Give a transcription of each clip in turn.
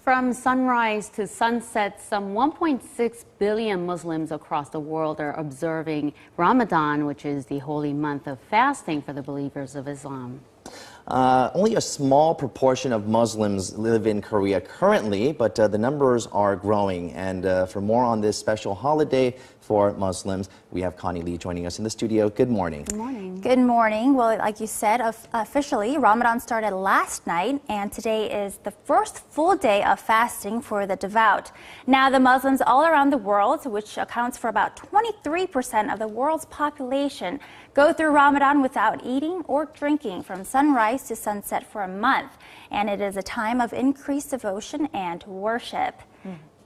From sunrise to sunset, some 1.6 billion Muslims across the world are observing Ramadan, which is the holy month of fasting for the believers of Islam. Only a small proportion of Muslims live in Korea currently, but the numbers are growing. And for more on this special holiday for Muslims, we have Connie Lee joining us in the studio. Good morning. Good morning. Good morning. Well, like you said, officially, Ramadan started last night, and today is the first full day of fasting for the devout. Now, the Muslims all around the world, which accounts for about 23% of the world's population, go through Ramadan without eating or drinking from sunrise to sunset for a month. And it is a time of increased devotion and worship.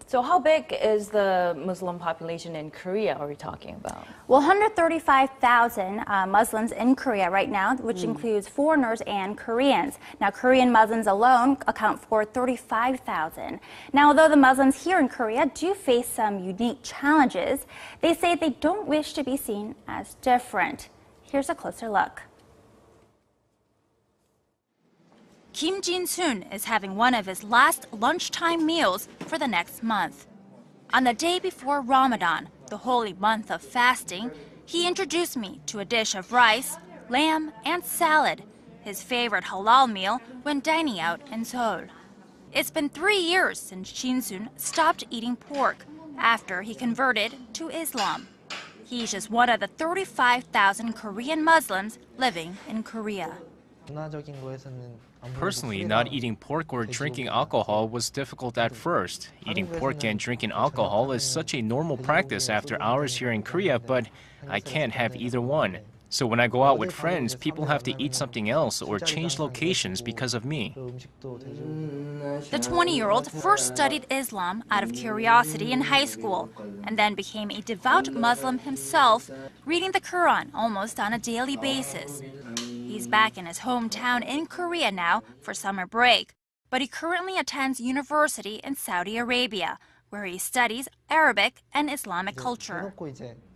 So how big is the Muslim population in Korea are we talking about? Well, 135,000 Muslims in Korea right now, which includes foreigners and Koreans. Now, Korean Muslims alone account for 35,000. Now, although the Muslims here in Korea do face some unique challenges, they say they don't wish to be seen as different. Here's a closer look. Kim Jin-soon is having one of his last lunchtime meals for the next month. On the day before Ramadan, the holy month of fasting, he introduced me to a dish of rice, lamb, and salad, his favorite halal meal when dining out in Seoul. It's been 3 years since Jin-soon stopped eating pork after he converted to Islam. He's just one of the 35,000 Korean Muslims living in Korea. Personally, not eating pork or drinking alcohol was difficult at first. Eating pork and drinking alcohol is such a normal practice after hours here in Korea, but I can't have either one. So when I go out with friends, people have to eat something else or change locations because of me. The 20-year-old first studied Islam out of curiosity in high school and then became a devout Muslim himself, reading the Quran almost on a daily basis. He's back in his hometown in Korea now for summer break, but he currently attends university in Saudi Arabia, where he studies Arabic and Islamic culture.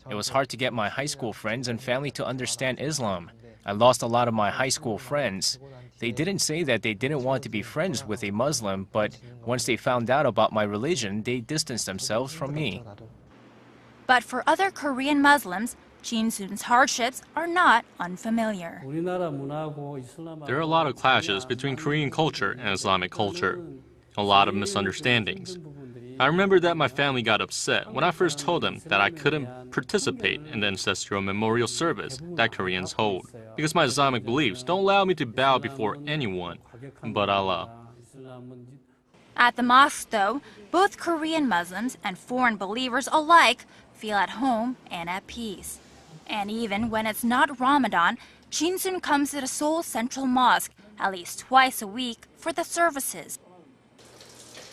It was hard to get my high school friends and family to understand Islam. I lost a lot of my high school friends. They didn't say that they didn't want to be friends with a Muslim, but once they found out about my religion, they distanced themselves from me. But for other Korean Muslims, Jin-soon's hardships are not unfamiliar. There are a lot of clashes between Korean culture and Islamic culture. A lot of misunderstandings. I remember that my family got upset when I first told them that I couldn't participate in the ancestral memorial service that Koreans hold, because my Islamic beliefs don't allow me to bow before anyone but Allah. At the mosque, though, both Korean Muslims and foreign believers alike feel at home and at peace. And even when it's not Ramadan, Jin-soon comes to the Seoul Central Mosque at least twice a week for the services.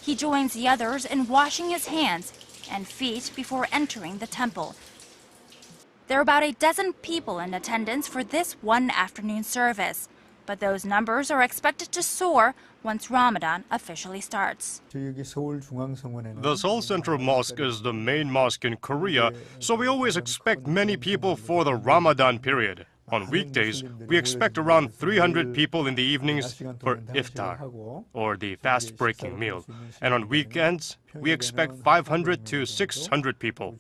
He joins the others in washing his hands and feet before entering the temple. There are about a dozen people in attendance for this one afternoon service, but those numbers are expected to soar once Ramadan officially starts. The Seoul Central Mosque is the main mosque in Korea, so we always expect many people for the Ramadan period. On weekdays, we expect around 300 people in the evenings for iftar, or the fast-breaking meal. And on weekends, we expect 500 to 600 people.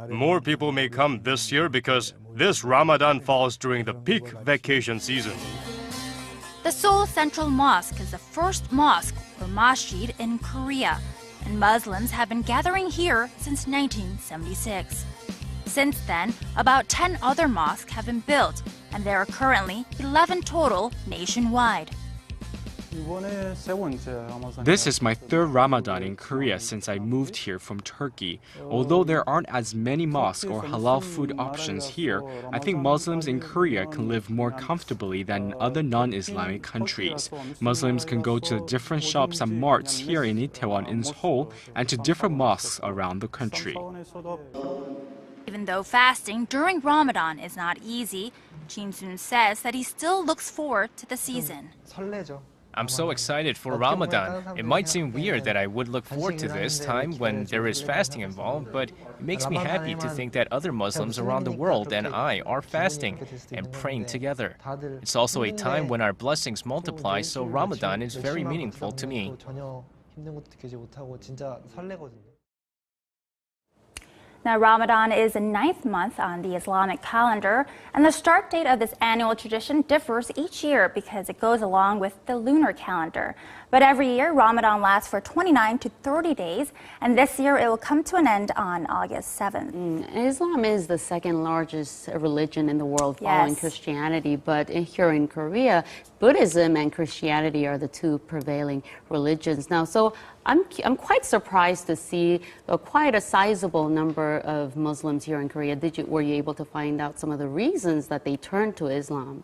More people may come this year because this Ramadan falls during the peak vacation season. The Seoul Central Mosque is the first mosque or masjid in Korea, and Muslims have been gathering here since 1976. Since then, about 10 other mosques have been built, and there are currently 11 total nationwide. This is my third Ramadan in Korea since I moved here from Turkey. Although there aren't as many mosques or halal food options here, I think Muslims in Korea can live more comfortably than in other non-Islamic countries. Muslims can go to different shops and marts here in Itaewon in Seoul and to different mosques around the country. Even though fasting during Ramadan is not easy, Jin-soon says that he still looks forward to the season. I'm so excited for Ramadan. It might seem weird that I would look forward to this time when there is fasting involved, but it makes me happy to think that other Muslims around the world and I are fasting and praying together. It's also a time when our blessings multiply, so Ramadan is very meaningful to me. 힘든 것도 느끼지 못하고 진짜 설레거든요. Now, Ramadan is the 9th month on the Islamic calendar, and the start date of this annual tradition differs each year because it goes along with the lunar calendar. But every year, Ramadan lasts for 29 to 30 days, and this year it will come to an end on August 7th. Islam is the second largest religion in the world following Christianity, but here in Korea, Buddhism and Christianity are the two prevailing religions now. So I'm quite surprised to see quite a sizable number of Muslims here in Korea. Were you able to find out some of the reasons that they turned to Islam?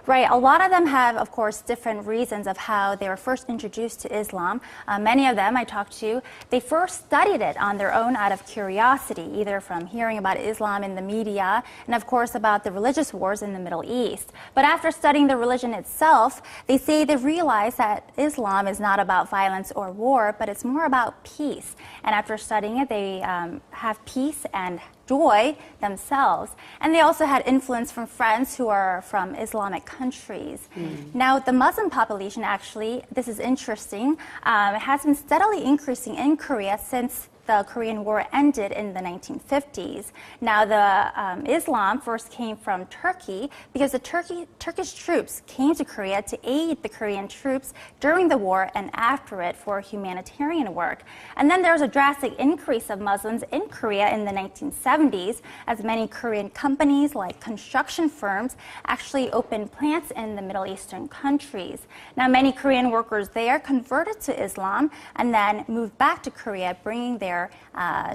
Right. A lot of them have, of course, different reasons of how they were first introduced to Islam. Many of them I talked to, they first studied it on their own out of curiosity, either from hearing about Islam in the media and, of course, about the religious wars in the Middle East. But after studying the religion itself, they say they realize that Islam is not about violence or war, but it's more about peace. And after studying it, they have peace and joy themselves. And they also had influence from friends who are from Islamic countries. Now, the Muslim population, actually, this is interesting, has been steadily increasing in Korea since the Korean War ended in the 1950s. Now, the Islam first came from Turkey because the Turkish troops came to Korea to aid the Korean troops during the war and after it for humanitarian work. And then there was a drastic increase of Muslims in Korea in the 1970s as many Korean companies like construction firms actually opened plants in the Middle Eastern countries. Now, many Korean workers there converted to Islam and then moved back to Korea, bringing their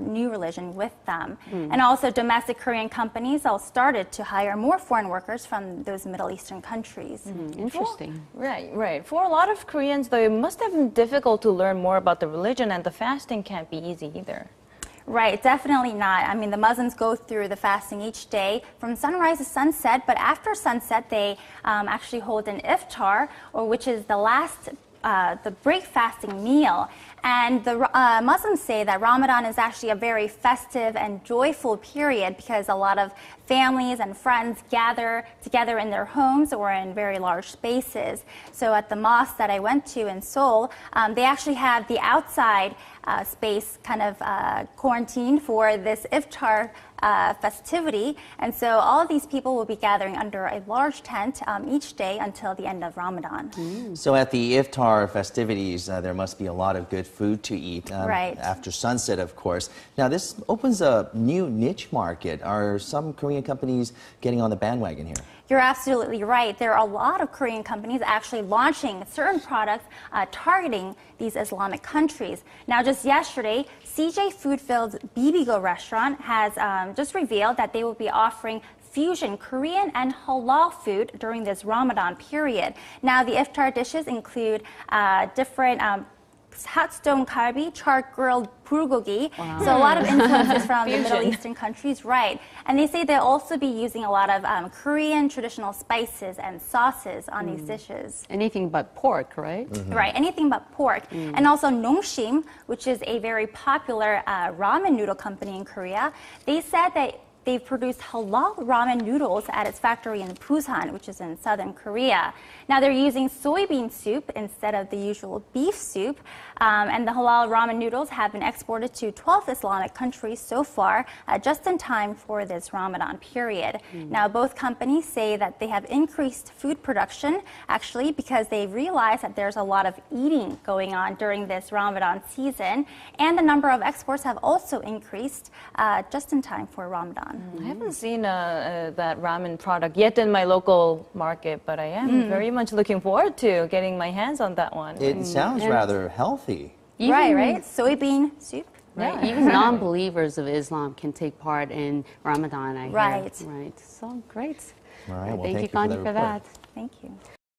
new religion with them. And also domestic Korean companies all started to hire more foreign workers from those Middle Eastern countries. Interesting. Right. For a lot of Koreans, though, it must have been difficult to learn more about the religion, and the fasting can't be easy either. Right, definitely not. I mean, the Muslims go through the fasting each day from sunrise to sunset, but after sunset, they actually hold an iftar, which is the last the break fasting meal. And the Muslims say that Ramadan is actually a very festive and joyful period because a lot of families and friends gather together in their homes or in very large spaces. So at the mosque that I went to in Seoul, they actually have the outside space kind of quarantined for this iftar festivity. And so all of these people will be gathering under a large tent each day until the end of Ramadan. So at the iftar festivities, there must be a lot of good food to eat after sunset, of course. Now, this opens a new niche market. Are some Korean companies getting on the bandwagon here? You're absolutely right. There are a lot of Korean companies actually launching certain products targeting these Islamic countries. Now, just yesterday, CJ Foodfield's Bibigo restaurant has just revealed that they will be offering fusion Korean and halal food during this Ramadan period. Now, the iftar dishes include different hot stone kalbi, char-grilled bulgogi. Wow. So a lot of influences from the Middle Eastern countries, right. And they say they'll also be using a lot of Korean traditional spices and sauces on these dishes. Anything but pork, right? Right, anything but pork. And also Nongshim, which is a very popular ramen noodle company in Korea, they said that they've produced halal ramen noodles at its factory in Busan, which is in southern Korea. Now they're using soybean soup instead of the usual beef soup. And the halal ramen noodles have been exported to 12 Islamic countries so far, just in time for this Ramadan period. Now both companies say that they have increased food production, actually, because they realize that there's a lot of eating going on during this Ramadan season. And the number of exports have also increased just in time for Ramadan. I haven't seen that ramen product yet in my local market, but I am very much looking forward to getting my hands on that one. It sounds rather healthy. Right. Soybean soup. Right. Even non-believers of Islam can take part in Ramadan, I hear. Right. So great. All right. Well, thank you, Connie, for that. Thank you.